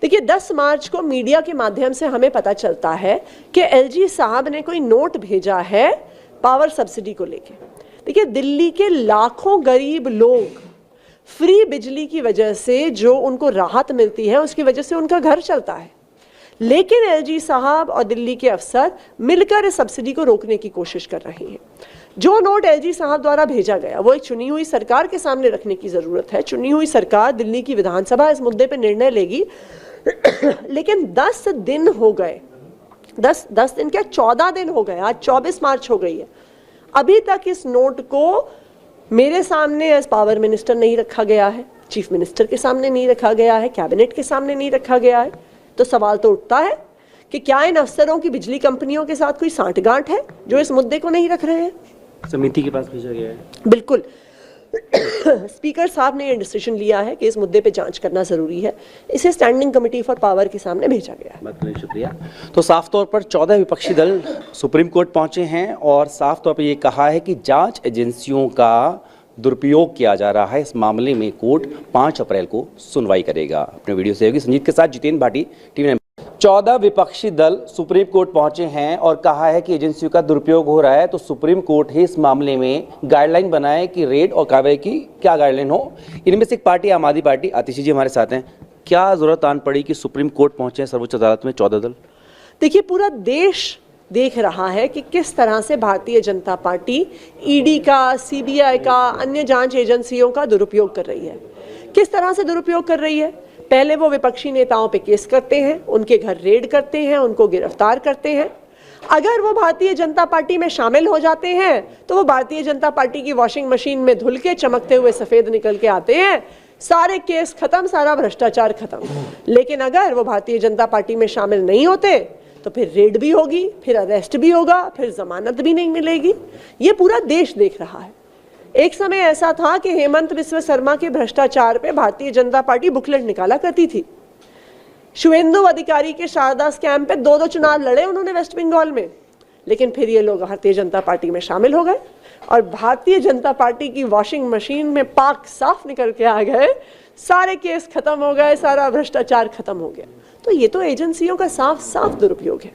देखिए, 10 मार्च को मीडिया के माध्यम से हमें पता चलता है कि एलजी साहब ने कोई नोट भेजा है पावर सब्सिडी को लेके। देखिए, दिल्ली के लाखों गरीब लोग फ्री बिजली की वजह से जो उनको राहत मिलती है उसकी वजह से उनका घर चलता है, लेकिन एलजी साहब और दिल्ली के अफसर मिलकर इस सब्सिडी को रोकने की कोशिश कर रहे हैं। जो नोट एलजी साहब द्वारा भेजा गया वो एक चुनी हुई सरकार के सामने रखने की जरूरत है। चुनी हुई सरकार, दिल्ली की विधानसभा इस मुद्दे पर निर्णय लेगी लेकिन 10 दिन हो गए, 10 दिन क्या 14 दिन हो गए, आज 24 मार्च हो गई है, अभी तक इस नोट को मेरे सामने एज पावर मिनिस्टर नहीं रखा गया है, चीफ मिनिस्टर के सामने नहीं रखा गया है, कैबिनेट के सामने नहीं रखा गया है। तो सवाल तो उठता है कि क्या इन अफसरों की बिजली कंपनियों के साथ कोई सांठगांठ है जो इस मुद्दे को नहीं रख रहे हैं? समिति के पास भेजा गया है। बिल्कुल। स्पीकर साहब ने ये डिसीजन लिया है कि इस मुद्दे पे जांच करना जरूरी है, इसे स्टैंडिंग कमेटी फॉर पावर के सामने भेजा गया है। बहुत शुक्रिया। तो साफ तौर पर 14 विपक्षी दल सुप्रीम कोर्ट पहुंचे हैं और साफ तौर पर ये कहा है कि जांच एजेंसियों का दुरुपयोग किया जा रहा है। इस मामले में कोर्ट 5 अप्रैल को सुनवाई करेगा। अपने वीडियो सहयोगी संजीत के साथ जितेंद्र भाटी, टीवी 14 विपक्षी दल सुप्रीम कोर्ट पहुंचे हैं और कहा है कि एजेंसियों का दुरुपयोग हो रहा है, तो सुप्रीम कोर्ट ही इस मामले में गाइडलाइन बनाए कि रेड और कार्रवाई की क्या गाइडलाइन हो। इनमें से एक पार्टी आम आदमी पार्टी, आतिशी जी हमारे साथ हैं। क्या जरूरत आन पड़ी कि सुप्रीम कोर्ट पहुंचे सर्वोच्च अदालत में 14 दल? देखिए, पूरा देश देख रहा है कि किस तरह से भारतीय जनता पार्टी ईडी का, सीबीआई का, अन्य जांच एजेंसियों का दुरुपयोग कर रही है। किस तरह से दुरुपयोग कर रही है? पहले वो विपक्षी नेताओं पे केस करते हैं, उनके घर रेड करते हैं, उनको गिरफ्तार करते हैं। अगर वो भारतीय जनता पार्टी में शामिल हो जाते हैं तो वो भारतीय जनता पार्टी की वॉशिंग मशीन में धुल के चमकते हुए सफेद निकल के आते हैं, सारे केस खत्म, सारा भ्रष्टाचार खत्म। लेकिन अगर वो भारतीय जनता पार्टी में शामिल नहीं होते तो फिर रेड भी होगी, फिर अरेस्ट भी होगा, फिर जमानत भी नहीं मिलेगी। ये पूरा देश देख रहा है। एक समय ऐसा था कि हेमंत बिस्व शर्मा के भ्रष्टाचार पे भारतीय जनता पार्टी बुकलेट निकाला करती थी। शुवेंदु अधिकारी के शारदा स्कैम पे 2 चुनाव लड़े उन्होंने वेस्ट बंगाल में, लेकिन फिर ये लोग भारतीय जनता पार्टी में शामिल हो गए और भारतीय जनता पार्टी की वॉशिंग मशीन में पाक साफ निकल के आ गए, सारे केस खत्म हो गए, सारा भ्रष्टाचार खत्म हो गया। तो ये तो एजेंसियों का साफ साफ दुरुपयोग है।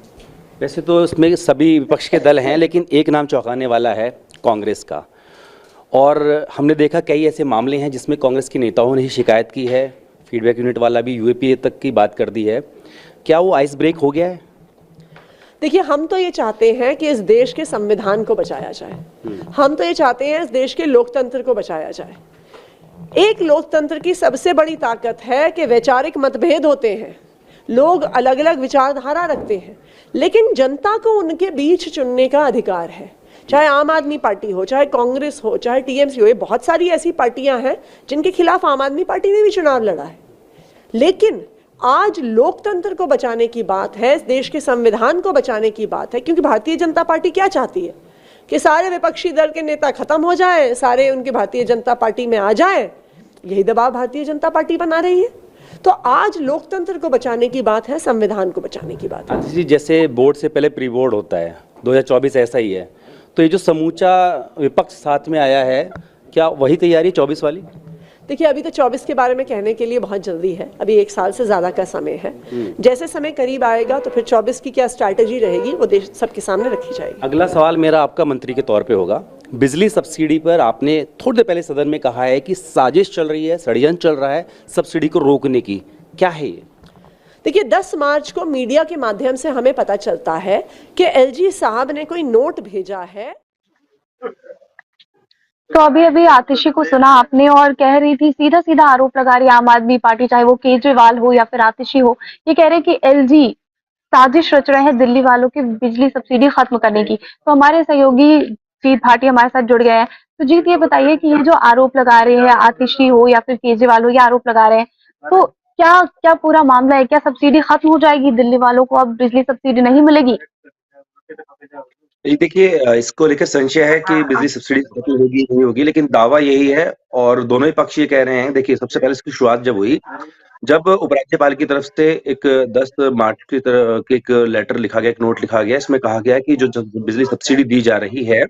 वैसे तो इसमें सभी विपक्ष के दल हैं, लेकिन एक नाम चौंकाने वाला है कांग्रेस का। और हमने देखा कई ऐसे मामले हैं जिसमें कांग्रेस के नेताओं ने ही शिकायत की है, फीडबैक यूनिट वाला भी यूएपीए तक की बात कर दी है। क्या वो आइस ब्रेक हो गया है? देखिए, हम तो ये चाहते हैं कि इस देश के संविधान को बचाया जाए। हम तो ये चाहते हैं इस देश के लोकतंत्र को बचाया जाए। एक लोकतंत्र की सबसे बड़ी ताकत है कि वैचारिक मतभेद होते हैं, लोग अलग अलग विचारधारा रखते हैं, लेकिन जनता को उनके बीच चुनने का अधिकार है। चाहे आम आदमी पार्टी हो, चाहे कांग्रेस हो, चाहे टीएमसी हो, ये बहुत सारी ऐसी पार्टियां हैं जिनके खिलाफ आम आदमी पार्टी ने भी चुनाव लड़ा है। लेकिन आज लोकतंत्र को बचाने की बात है, इस देश के संविधान को बचाने की बात है, क्योंकि भारतीय जनता पार्टी क्या चाहती है कि सारे विपक्षी दल के नेता खत्म हो जाए, सारे उनके भारतीय जनता पार्टी में आ जाए। यही दबाव भारतीय जनता पार्टी बना रही है। तो आज लोकतंत्र को बचाने की बात है, संविधान को बचाने की बात है। जैसे बोर्ड से पहले प्री बोर्ड होता है, 2024 ऐसा ही है, तो ये जो समूचा विपक्ष साथ में आया है, क्या वही तैयारी 24 वाली? देखिए, अभी तो 24 के बारे में कहने के लिए बहुत जल्दी है, अभी 1 साल से ज्यादा का समय है। जैसे समय करीब आएगा तो फिर 24 की क्या स्ट्रैटेजी रहेगी वो देश सबके सामने रखी जाएगी। अगला सवाल मेरा आपका मंत्री के तौर पे होगा। बिजली सब्सिडी पर आपने थोड़ी देर पहले सदन में कहा है कि साजिश चल रही है, षड्यंत्र चल रहा है सब्सिडी को रोकने की, क्या है ये? देखिए, 10 मार्च को मीडिया के माध्यम से हमें पता चलता है कि एलजी साहब ने कोई नोट भेजा है। तो अभी आतिशी को सुना आपने और कह रही थी, सीधा सीधा आरोप लगा रही आम आदमी पार्टी, चाहे वो केजरीवाल हो या फिर आतिशी हो, ये कह रहे कि एलजी साजिश रच रहे हैं दिल्ली वालों की बिजली सब्सिडी खत्म करने की। तो हमारे सहयोगी जीत भाटी हमारे साथ जुड़ गए हैं। तो जीत, ये बताइए कि ये जो आरोप लगा रहे हैं आतिशी हो या फिर केजरीवाल हो, ये आरोप लगा रहे हैं, तो क्या पूरा मामला है? क्या सब्सिडी खत्म हो जाएगी, दिल्ली वालों को अब बिजली सब्सिडी नहीं मिलेगी? देखिए, इसको लेकर संशय है कि बिजली सब्सिडी खत्म होगी नहीं होगी, लेकिन दावा यही है और दोनों ही पक्ष ये कह रहे हैं। देखिए, सबसे पहले इसकी शुरुआत जब हुई, जब उपराज्यपाल की तरफ से एक 10 मार्च की तरह एक लेटर लिखा गया, एक नोट लिखा गया, इसमें कहा गया कि जो बिजली सब्सिडी दी जा रही है,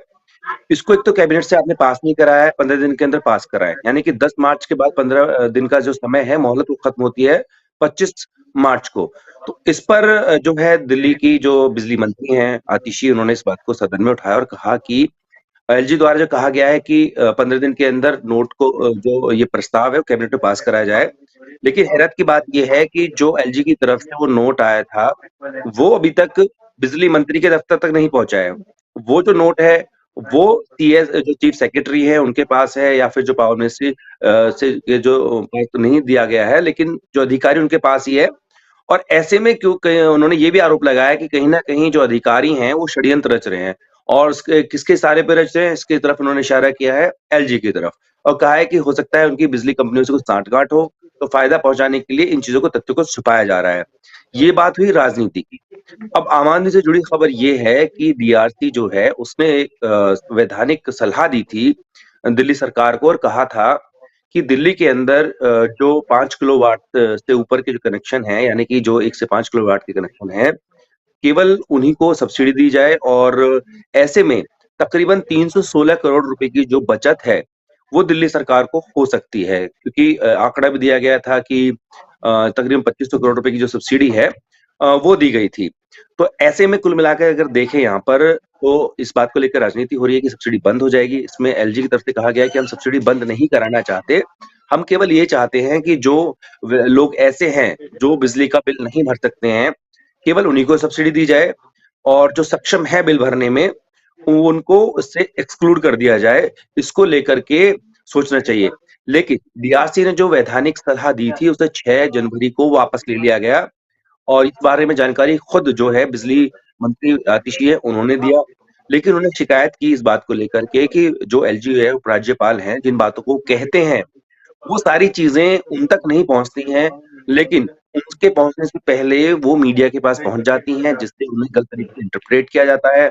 इसको एक तो कैबिनेट से आपने पास नहीं कराया है, 15 दिन के अंदर पास कराए, यानी कि 10 मार्च के बाद 15 दिन का जो समय है, मोहलत वो खत्म होती है 25 मार्च को। तो इस पर जो है दिल्ली की जो बिजली मंत्री हैं आतिशी, उन्होंने इस बात को सदन में उठाया और कहा कि एलजी द्वारा जो कहा गया है कि 15 दिन के अंदर नोट को जो ये प्रस्ताव है वो कैबिनेट में पास कराया जाए। लेकिन हैरत की बात ये है कि जो एलजी की तरफ से वो नोट आया था, वो अभी तक बिजली मंत्री के दफ्तर तक नहीं पहुंचा है। वो जो नोट है वो सीएस जो चीफ सेक्रेटरी है उनके पास है, या फिर जो पावर मिनिस्ट्री से जो तो नहीं दिया गया है, लेकिन जो अधिकारी उनके पास ही है, और ऐसे में उन्होंने ये भी आरोप लगाया कि कहीं ना कहीं जो अधिकारी हैं वो षड्यंत्र रच रहे हैं, और किसके सारे पे रच रहे हैं, इसकी तरफ उन्होंने इशारा किया है एलजी की तरफ, और कहा है कि हो सकता है उनकी बिजली कंपनियों से कुछ सांठगांठ हो, तो फायदा पहुंचाने के लिए इन चीजों को, तथ्यों को छुपाया जा रहा है। ये बात हुई राजनीति की। अब आम आदमी से जुड़ी खबर ये है कि डीआरसी जो है उसने एक वैधानिक सलाह दी थी दिल्ली सरकार को, और कहा था कि दिल्ली के अंदर जो 5 किलोवाट से ऊपर के जो कनेक्शन है, यानी कि जो 1 से 5 किलोवाट के कनेक्शन है, केवल उन्हीं को सब्सिडी दी जाए, और ऐसे में तकरीबन 316 करोड़ रुपए की जो बचत है वो दिल्ली सरकार को हो सकती है, क्योंकि आंकड़ा भी दिया गया था कि तकरीबन 2500 करोड़ रुपए की जो सब्सिडी है वो दी गई थी। तो ऐसे में कुल मिलाकर अगर देखें यहाँ पर, तो इस बात को लेकर राजनीति हो रही है कि सब्सिडी बंद हो जाएगी। इसमें एलजी की तरफ से कहा गया है कि हम सब्सिडी बंद नहीं कराना चाहते, हम केवल ये चाहते हैं कि जो लोग ऐसे हैं जो बिजली का बिल नहीं भर सकते हैं, केवल उन्हीं को सब्सिडी दी जाए, और जो सक्षम है बिल भरने में उनको उससे एक्सक्लूड कर दिया जाए। इसको लेकर के सोचना चाहिए। लेकिन डीआरसी ने जो वैधानिक सलाह दी थी उसे 6 जनवरी को वापस ले लिया गया, और इस बारे में जानकारी खुद जो है बिजली मंत्री आतिशी है उन्होंने दिया। लेकिन उन्होंने शिकायत की इस बात को लेकर के कि जो एलजी है, उपराज्यपाल हैं, जिन बातों को कहते हैं वो सारी चीजें उन तक नहीं पहुंचती हैं, लेकिन उसके पहुंचने से पहले वो मीडिया के पास पहुंच जाती हैं, जिससे उन्हें गलत तरीके से इंटरप्रेट किया जाता है।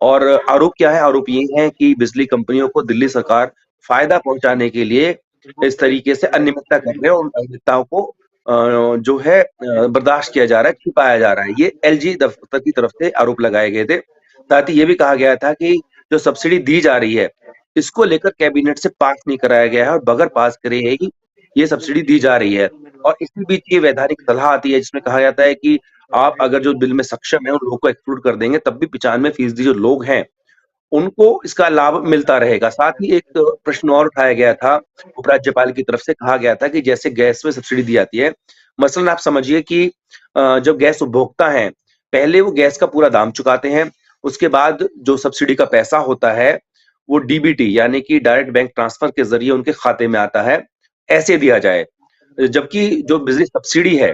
और आरोप क्या है? आरोप ये है कि बिजली कंपनियों को दिल्ली सरकार फायदा पहुंचाने के लिए इस तरीके से अनियमितता कर रहे हैं, और अनियमितताओं को जो है बर्दाश्त किया जा रहा है, छिपाया जा रहा है। ये एलजी दफ्तर की तरफ से आरोप लगाए गए थे। साथ ही ये भी कहा गया था कि जो सब्सिडी दी जा रही है इसको लेकर कैबिनेट से पास नहीं कराया गया है, और बगैर पास करे ही ये सब्सिडी दी जा रही है। और इसी बीच ये वैधानिक सलाह आती है जिसमें कहा जाता है कि आप अगर जो बिल में सक्षम है उन लोगों को एक्सक्लूड कर देंगे, तब भी 95% जो लोग हैं उनको इसका लाभ मिलता रहेगा। साथ ही एक प्रश्न और उठाया गया था, उपराज्यपाल की तरफ से कहा गया था कि जैसे गैस में सब्सिडी दी जाती है, मसलन आप समझिए कि जब गैस उपभोक्ता हैं, पहले वो गैस का पूरा दाम चुकाते हैं, उसके बाद जो सब्सिडी का पैसा होता है वो डीबीटी यानी कि डायरेक्ट बैंक ट्रांसफर के जरिए उनके खाते में आता है, ऐसे दिया जाए। जबकि जो बिजली सब्सिडी है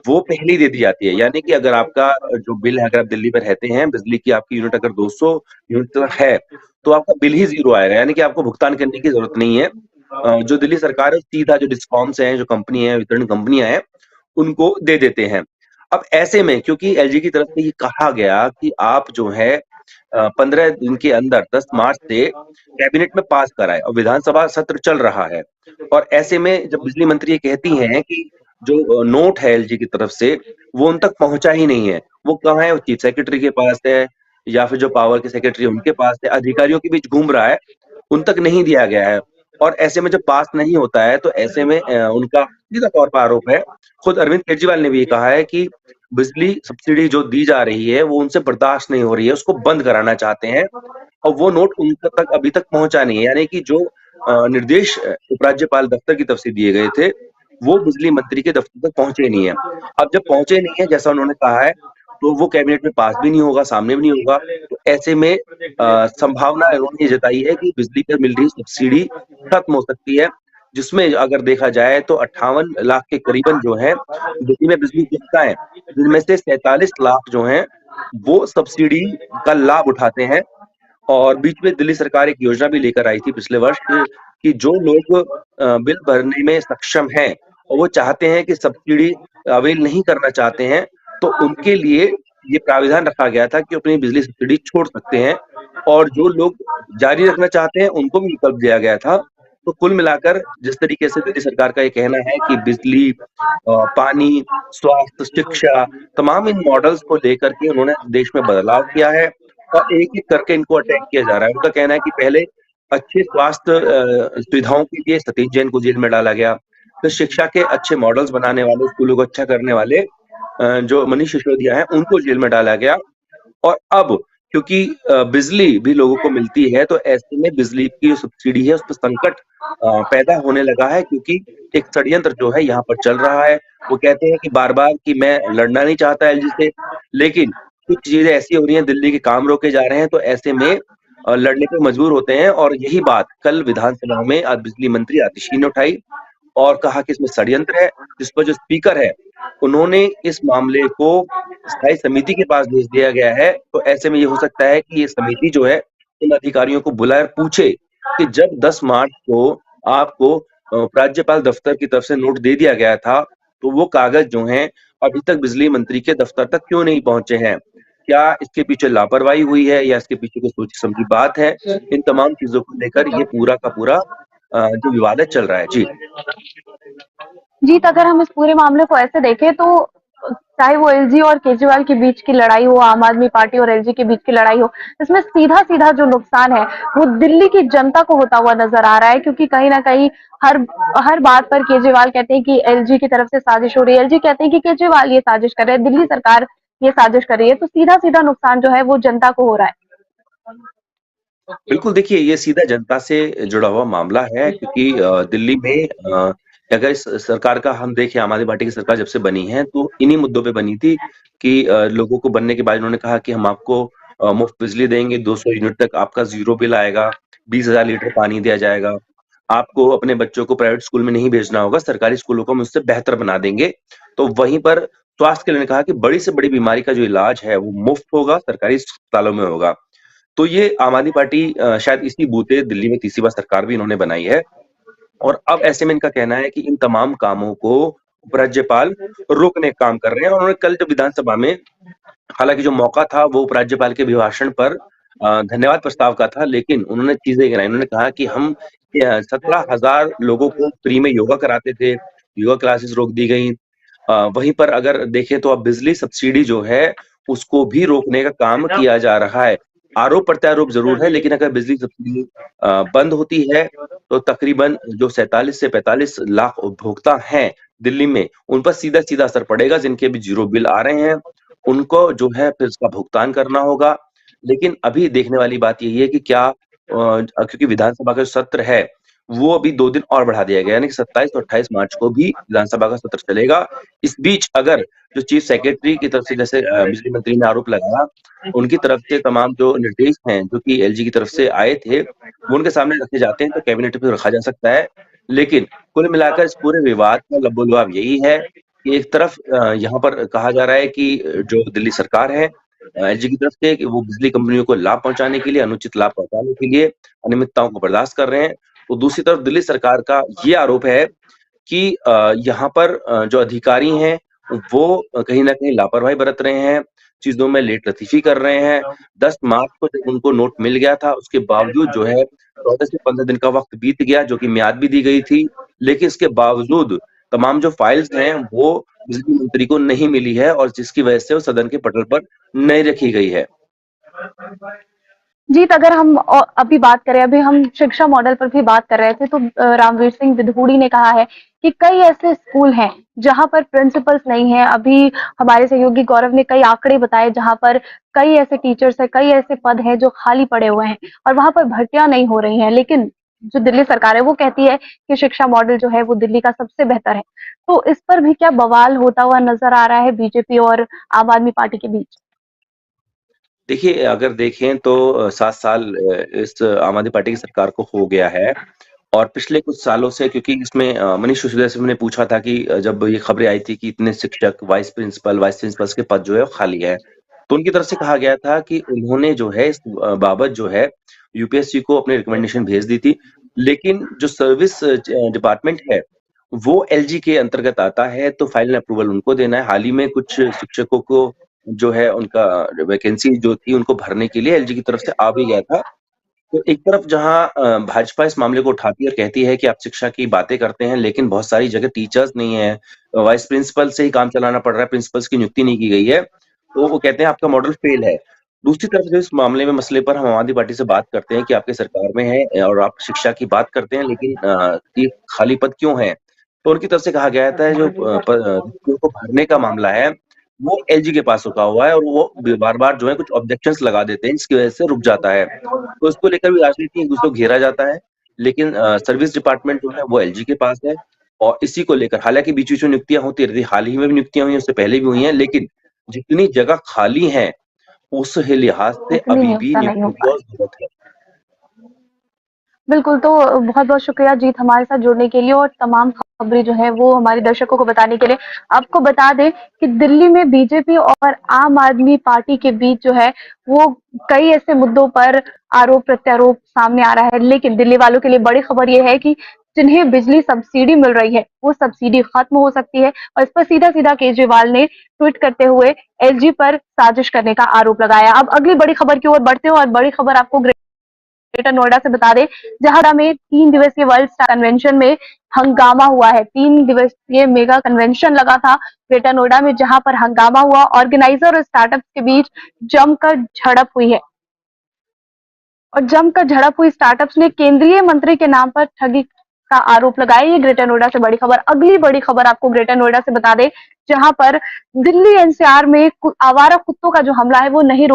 वो पहले ही दे दी जाती है, यानी कि अगर आपका जो बिल है, अगर आप दिल्ली में रहते हैं, बिजली की आपकी यूनिट अगर 200 यूनिट तक है, तो आपका बिल ही 0 आएगा, यानी कि आपको भुगतान करने की जरूरत नहीं है। जो दिल्ली सरकार है सीधा जो डिस्कॉम्स हैं, जो कंपनी है, वितरण कंपनियां हैं, उनको दे देते हैं। अब ऐसे में क्योंकि एलजी की तरफ से ये कहा गया कि आप जो है 15 दिन के अंदर 10 मार्च से कैबिनेट में पास कराए, और विधानसभा सत्र चल रहा है, और ऐसे में जब बिजली मंत्री ये कहती हैं कि जो नोट है एलजी की तरफ से वो उन तक पहुंचा ही नहीं है, वो कहाँ है? वो चीफ सेक्रेटरी के पास है, या फिर जो पावर के सेक्रेटरी उनके पास है, अधिकारियों के बीच घूम रहा है, उन तक नहीं दिया गया है। और ऐसे में जब पास नहीं होता है तो ऐसे में उनका सीधा तौर पर आरोप है, खुद अरविंद केजरीवाल ने भी ये कहा है कि बिजली सब्सिडी जो दी जा रही है वो उनसे बर्दाश्त नहीं हो रही है, उसको बंद कराना चाहते हैं, और वो नोट उन तक अभी तक पहुंचा नहीं है। यानी कि जो निर्देश उपराज्यपाल दफ्तर की तरफ से दिए गए थे वो बिजली मंत्री के दफ्तर तक पहुंचे नहीं है। अब जब पहुंचे नहीं है, जैसा उन्होंने कहा है, तो वो कैबिनेट में पास भी नहीं होगा, सामने भी नहीं होगा। तो ऐसे में संभावना उन्होंने जताई है कि बिजली पर मिल रही सब्सिडी खत्म हो सकती है, जिसमें अगर देखा जाए तो 58 लाख के करीबन जो है दिल्ली में बिजली उपभोक्ता है, जिनमें से 47 लाख जो हैं वो सब्सिडी का लाभ उठाते हैं। और बीच में दिल्ली सरकार एक योजना भी लेकर आई थी पिछले वर्ष कि जो लोग बिल भरने में सक्षम हैं और वो चाहते हैं कि सब्सिडी अवेल नहीं करना चाहते हैं, तो उनके लिए ये प्राविधान रखा गया था कि अपनी बिजली सब्सिडी छोड़ सकते हैं, और जो लोग जारी रखना चाहते हैं उनको भी विकल्प दिया गया था। तो कुल मिलाकर जिस तरीके से दिल्ली सरकार का ये कहना है कि बिजली, पानी, स्वास्थ्य, शिक्षा, तमाम इन मॉडल्स को लेकर के उन्होंने देश में बदलाव किया है, और एक-एक करके इनको अटैक किया जा रहा है। उनका कहना है कि पहले अच्छे स्वास्थ्य सुविधाओं के लिए सतीश जैन को जेल में डाला गया, फिर शिक्षा के अच्छे मॉडल्स बनाने वाले, स्कूलों को अच्छा करने वाले जो मनीष सिसोदिया हैं उनको जेल में डाला गया। और अब क्योंकि बिजली भी लोगों को मिलती है, तो ऐसे में बिजली की जो सब्सिडी है उस पर संकट पैदा होने लगा है, क्योंकि एक षड्यंत्र जो है यहाँ पर चल रहा है। वो कहते हैं कि बार-बार कि मैं लड़ना नहीं चाहता एलजी से, लेकिन कुछ चीजें ऐसी हो रही हैं, दिल्ली के काम रोके जा रहे हैं, तो ऐसे में लड़ने पे मजबूर होते हैं। और यही बात कल विधानसभा में बिजली मंत्री आतिशी ने उठाई, और कहा कि इसमें षड्यंत्र है, जिस पर जो स्पीकर है उन्होंने इस मामले को स्थायी समिति के पास भेज दिया गया है। तो ऐसे में ये हो सकता है कि ये समिति जो है इन अधिकारियों को बुलाए और पूछे कि जब 10 मार्च को आपको राज्यपाल दफ्तर की तरफ से नोट दे दिया गया था, तो वो कागज जो हैं अभी तक बिजली मंत्री के दफ्तर तक क्यों नहीं पहुंचे हैं? क्या इसके पीछे लापरवाही हुई है या इसके पीछे कोई सोची समझी बात है? इन तमाम चीजों को लेकर ये पूरा का पूरा जो विवाद है चल रहा है। जी। जीत, अगर हम इस पूरे मामले को ऐसे देखें तो चाहे वो एलजी और केजरीवाल के बीच की लड़ाई हो, आम आदमी पार्टी और एलजी के बीच की लड़ाई हो, इसमें सीधा सीधा जो नुकसान है वो दिल्ली की जनता को होता हुआ नजर आ रहा है, क्योंकि कहीं ना कहीं हर हर बात पर केजरीवाल कहते हैं कि एलजी की तरफ से साजिश हो रही है, एलजी कहते हैं कि केजरीवाल ये साजिश कर रहे हैं, दिल्ली सरकार ये साजिश कर रही है, तो सीधा सीधा नुकसान जो है वो जनता को हो रहा है। बिल्कुल, देखिए ये सीधा जनता से जुड़ा हुआ मामला है, क्योंकि दिल्ली में अगर इस सरकार का हम देखें, आम आदमी पार्टी की सरकार जब से बनी है तो इन्हीं मुद्दों पे बनी थी कि लोगों को बनने के बाद उन्होंने कहा कि हम आपको मुफ्त बिजली देंगे, 200 यूनिट तक आपका ज़ीरो बिल आएगा, 20,000 लीटर पानी दिया जाएगा, आपको अपने बच्चों को प्राइवेट स्कूल में नहीं भेजना होगा, सरकारी स्कूलों को हम उससे बेहतर बना देंगे। तो वहीं पर स्वास्थ्य के लिए कहा कि बड़ी से बड़ी बीमारी का जो इलाज है वो मुफ्त होगा, सरकारी अस्पतालों में होगा। तो ये आम आदमी पार्टी शायद इसी बूते दिल्ली में तीसरी बार सरकार भी इन्होंने बनाई है, और अब ऐसे में इनका कहना है कि इन तमाम कामों को उपराज्यपाल रोकने का काम कर रहे हैं। और उन्होंने कल जब विधानसभा में, हालांकि जो मौका था वो उपराज्यपाल के अभिभाषण पर धन्यवाद प्रस्ताव का था, लेकिन उन्होंने चीजें गिनाई। उन्होंने कहा कि हम 17,000 लोगों को फ्री में योगा कराते थे, योगा क्लासेस रोक दी गई। वहीं पर अगर देखें तो अब बिजली सब्सिडी जो है उसको भी रोकने का काम किया जा रहा है। आरोप प्रत्यारोप जरूर है, लेकिन अगर बिजली सब्सिडी बंद होती है तो तकरीबन जो 47 से 45 लाख उपभोक्ता हैं दिल्ली में, उन पर सीधा सीधा असर पड़ेगा। जिनके भी जीरो बिल आ रहे हैं उनको जो है फिर इसका भुगतान करना होगा। लेकिन अभी देखने वाली बात यही है कि क्या क्योंकि विधानसभा का जो सत्र है वो अभी 2 दिन और बढ़ा दिया गया है, यानी कि 27 और 28 मार्च को भी विधानसभा का सत्र चलेगा। इस बीच अगर जो चीफ सेक्रेटरी की तरफ से, जैसे बिजली मंत्री ने आरोप लगाया, उनकी तरफ से तमाम जो निर्देश हैं जो कि एलजी की तरफ से आए थे वो उनके सामने रखे जाते हैं तो कैबिनेट में रखा जा सकता है। लेकिन कुल मिलाकर इस पूरे विवाद का लबोलुआब यही है कि एक तरफ यहाँ पर कहा जा रहा है कि जो दिल्ली सरकार है एलजी की तरफ से, कि वो बिजली कंपनियों को लाभ पहुंचाने के लिए, अनुचित लाभ पहुंचाने के लिए अनियमितताओं को बर्दाश्त कर रहे हैं। तो दूसरी तरफ दिल्ली सरकार का ये आरोप है कि यहाँ पर जो अधिकारी हैं वो कहीं न कहीं लापरवाही बरत रहे हैं, चीज़ों में लेट-लतीफ़ी कर रहे हैं। 10 मार्च को जब उनको नोट मिल गया था, उसके बावजूद जो है 14 से 15 दिन का वक़्त बीत गया, जो कि मियाद भी दी गई थी। लेकिन इसके बावजूद तमाम जो फाइल्स हैं वो बिजली मंत्री को नहीं मिली है, और जिसकी वजह से वो सदन के पटल पर नहीं रखी गई है। जीत, अगर हम अभी बात करें, अभी हम शिक्षा मॉडल पर भी बात कर रहे थे, तो रामवीर सिंह विधूड़ी ने कहा है कि कई ऐसे स्कूल हैं जहां पर प्रिंसिपल्स नहीं है। अभी हमारे सहयोगी गौरव ने कई आंकड़े बताए जहां पर कई ऐसे टीचर्स है, कई ऐसे पद हैं जो खाली पड़े हुए हैं और वहां पर भर्तियां नहीं हो रही हैं। लेकिन जो दिल्ली सरकार है वो कहती है कि शिक्षा मॉडल जो है वो दिल्ली का सबसे बेहतर है। तो इस पर भी क्या बवाल होता हुआ नजर आ रहा है बीजेपी और आम आदमी पार्टी के बीच? देखिए, अगर देखें तो 7 साल इस आम आदमी पार्टी की सरकार को हो गया है, और पिछले कुछ सालों से, क्योंकि इसमें मनीष सिसोदिया से मैंने पूछा था कि जब ये खबरें आई थी कि इतने शिक्षक, वाइस प्रिंसिपल्स के पद जो है वो खाली है, तो उनकी तरफ से कहा गया था कि उन्होंने जो है इस बाबत जो है यूपीएससी को अपनी रिकमेंडेशन भेज दी थी। लेकिन जो सर्विस डिपार्टमेंट है वो एलजी के अंतर्गत आता है, तो फाइनल अप्रूवल उनको देना है। हाल ही में कुछ शिक्षकों को जो है उनका वैकेंसी जो थी उनको भरने के लिए एलजी की तरफ से आ भी गया था। तो एक तरफ जहाँ भाजपा इस मामले को उठाती है और कहती है कि आप शिक्षा की बातें करते हैं, लेकिन बहुत सारी जगह टीचर्स नहीं है, वाइस प्रिंसिपल से ही काम चलाना पड़ रहा है, प्रिंसिपल्स की नियुक्ति नहीं की गई है, तो वो कहते हैं आपका मॉडल फेल है। दूसरी तरफ जो इस मामले में मसले पर हम आम आदमी पार्टी से बात करते हैं कि आपके सरकार में है और आप शिक्षा की बात करते हैं, लेकिन ये खाली पद क्यों है? तो उनकी तरफ से कहा गया था जो रिक्तियों को भरने का मामला है वो एलजी के पास रुका हुआ है, और वो बार-बार जो है कुछ ऑब्जेक्शंस लगा देते हैं, जिसकी वजह से रुक जाता है। तो इसको लेकर भी राजनीति एक दूसरे को घेरा जाता है, लेकिन सर्विस डिपार्टमेंट जो है वो एलजी के पास है, और इसी को लेकर हालांकि बीच-बीच में नियुक्तियां होती रहती, हाल ही में भी नियुक्तियां हुई हैं, उससे पहले भी हुई हैं, लेकिन जितनी जगह खाली है उस लिहाज से उतनी अभी भी नियुक्ता नहीं हो नियुक्तियों पा की और जरूरत है। बिल्कुल, तो बहुत-बहुत शुक्रिया जीत हमारे साथ जुड़ने के लिए और तमाम खबरें जो है वो हमारे दर्शकों को बताने के लिए। आपको बता दें कि दिल्ली में बीजेपी और आम आदमी पार्टी के बीच जो है वो कई ऐसे मुद्दों पर आरोप-प्रत्यारोप सामने आ रहा है। लेकिन दिल्ली वालों के लिए बड़ी खबर ये है कि जिन्हें बिजली सब्सिडी मिल रही है, वो सब्सिडी खत्म हो सकती है और इस पर सीधा-सीधा केजरीवाल ने ट्वीट करते हुए एलजी पर साजिश करने का आरोप लगाया। अब अगली बड़ी खबर की ओर बढ़ते हैं और बड़ी खबर आपको ग्रेटर नोएडा से बता दें, जहां में 3 दिवसीय वर्ल्ड स्टार कन्वेंशन में हंगामा हुआ है। 3 दिवसीय मेगा कन्वेंशन लगा था ग्रेटर नोएडा में, जहां पर हंगामा हुआ। ऑर्गेनाइजर और स्टार्टअप्स के बीच जमकर झड़प हुई है और जमकर झड़प हुई। स्टार्टअप्स ने केंद्रीय मंत्री के नाम पर ठगी का आरोप लगाया। ये ग्रेटर नोएडा से बड़ी खबर। अगली बड़ी खबर आपको ग्रेटर नोएडा से बता दें, जहां पर दिल्ली एनसीआर में आवारा कुत्तों का जो हमला है वो नहीं रुक